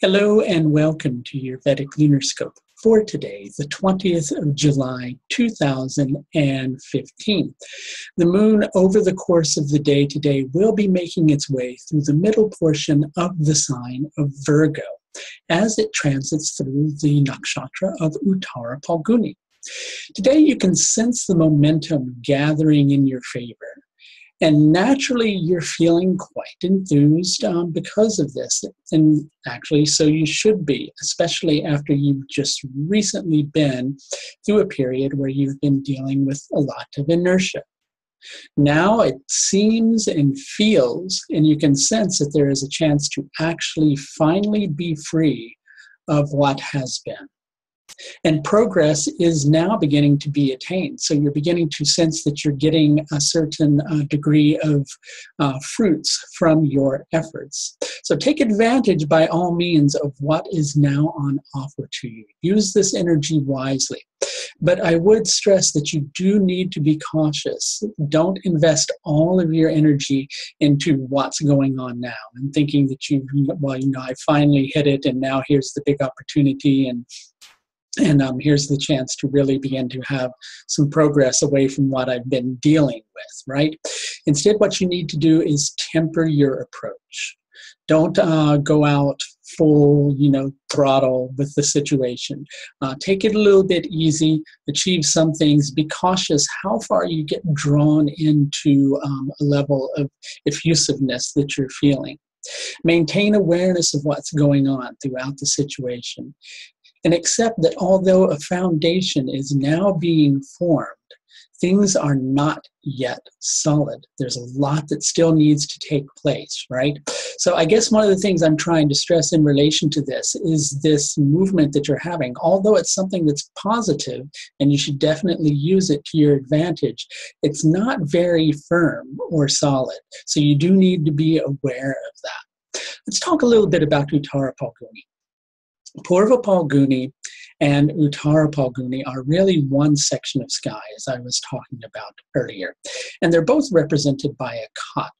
Hello and welcome to your Vedic Lunar Scope for today, the 20th of July, 2015. The moon over the course of the day today will be making its way through the middle portion of the sign of Virgo as it transits through the nakshatra of Uttara Phalguni. Today you can sense the momentum gathering in your favor. And naturally, you're feeling quite enthused because of this. And actually, so you should be, especially after you've just recently been through a period where you've been dealing with a lot of inertia. Now it seems and feels, and you can sense that there is a chance to actually finally be free of what has been. And progress is now beginning to be attained. So you're beginning to sense that you're getting a certain degree of fruits from your efforts. So take advantage by all means of what is now on offer to you. Use this energy wisely. But I would stress that you do need to be cautious. Don't invest all of your energy into what's going on now and thinking that I finally hit it and now here's the big opportunity and here's the chance to really begin to have some progress away from what I've been dealing with, right? Instead, what you need to do is temper your approach. Don't go out full, throttle with the situation. Take it a little bit easy, achieve some things, be cautious how far you get drawn into a level of effusiveness that you're feeling. Maintain awareness of what's going on throughout the situation. And accept that although a foundation is now being formed, things are not yet solid. There's a lot that still needs to take place, right? So I guess one of the things I'm trying to stress in relation to this is this movement that you're having. Although it's something that's positive, and you should definitely use it to your advantage, it's not very firm or solid. So you do need to be aware of that. Let's talk a little bit about Uttara Phalguni. Purva Phalguni and Uttara Phalguni are really one section of sky, as I was talking about earlier. And they're both represented by a cot.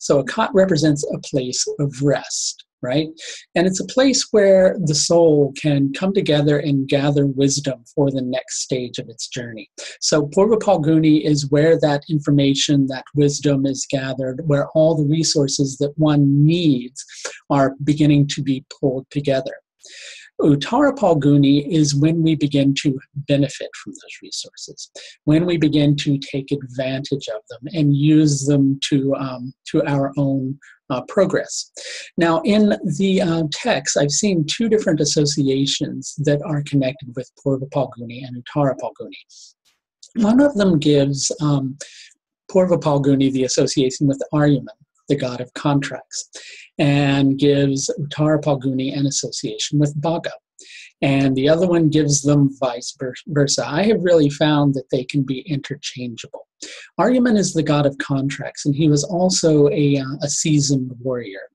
So a cot represents a place of rest, right? And it's a place where the soul can come together and gather wisdom for the next stage of its journey. So Purva Phalguni is where that information, that wisdom is gathered, where all the resources that one needs are beginning to be pulled together. Uttara Phalguni is when we begin to benefit from those resources, when we begin to take advantage of them and use them to our own progress. Now, in the text, I've seen two different associations that are connected with Purva Phalguni and Uttara Phalguni. One of them gives Purva Phalguni the association with Aryaman, the god of contracts, and gives Uttara Phalguni an association with Bhaga. And the other one gives them vice versa. I have really found that they can be interchangeable. Aryaman is the god of contracts, and he was also a seasoned warrior.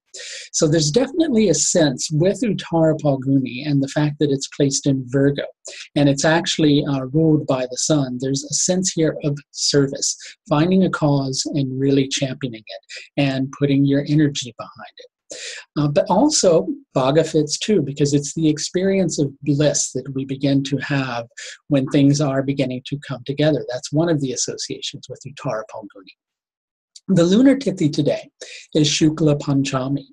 So there's definitely a sense with Uttara Phalguni and the fact that it's placed in Virgo, and it's actually ruled by the sun. There's a sense here of service, finding a cause and really championing it and putting your energy behind it. But also, Bhaga fits too, because it's the experience of bliss that we begin to have when things are beginning to come together. That's one of the associations with Uttara Phalguni. The lunar tithi today is Shukla Panchami.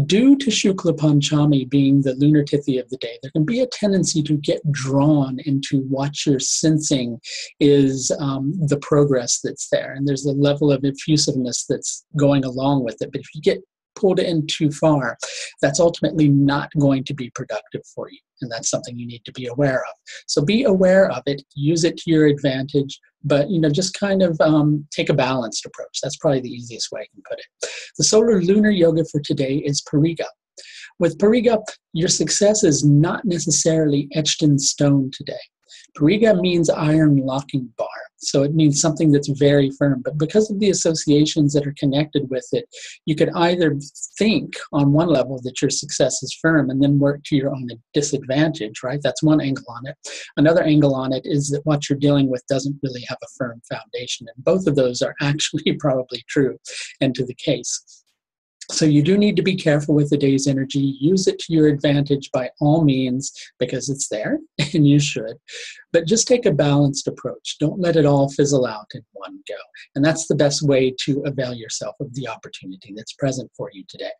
Due to Shukla Panchami being the lunar tithi of the day, there can be a tendency to get drawn into what you're sensing is the progress that's there. And there's a level of effusiveness that's going along with it. But if you get pulled in too far, that's ultimately not going to be productive for you. And that's something you need to be aware of. So be aware of it, use it to your advantage, but just kind of take a balanced approach. That's probably the easiest way I can put it. The solar lunar yoga for today is Pariga. With Pariga, your success is not necessarily etched in stone today. Pariga means iron locking bar. So it means something that's very firm. But because of the associations that are connected with it, you could either think on one level that your success is firm and then work to your own disadvantage, right? That's one angle on it. Another angle on it is that what you're dealing with doesn't really have a firm foundation. And both of those are actually probably true and to the case. So you do need to be careful with the day's energy. Use it to your advantage by all means, because it's there and you should. But just take a balanced approach. Don't let it all fizzle out in one go. And that's the best way to avail yourself of the opportunity that's present for you today.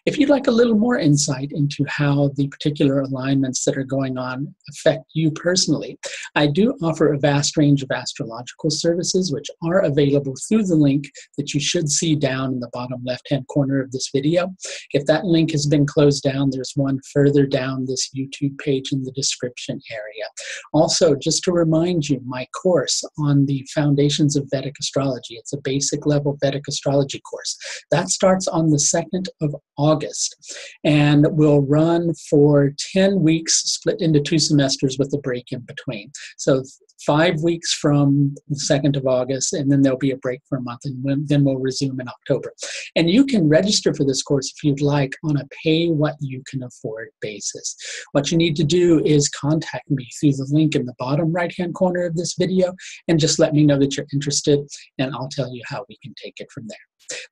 If you'd like a little more insight into how the particular alignments that are going on affect you personally, I do offer a vast range of astrological services which are available through the link that you should see down in the bottom left-hand corner of this video. If that link has been closed down, there's one further down this YouTube page in the description area. Also, just to remind you, my course on the Foundations of Vedic Astrology, it's a basic level Vedic astrology course. That starts on the 2nd of August and will run for 10 weeks, split into 2 semesters with a break in between. So 5 weeks from the 2nd of August, and then there'll be a break for a month, and then we'll resume in October. And you can register for this course if you'd like on a pay-what-you-can-afford basis. What you need to do is contact me through the link in the bottom right-hand corner of this video and just let me know that you're interested, and I'll tell you how we can take it from there.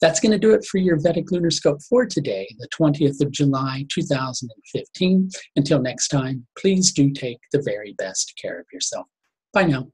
That's going to do it for your Vedic Lunar Scope for today, the 20th of July, 2015. Until next time, please do take the very best care of yourself. Bye now.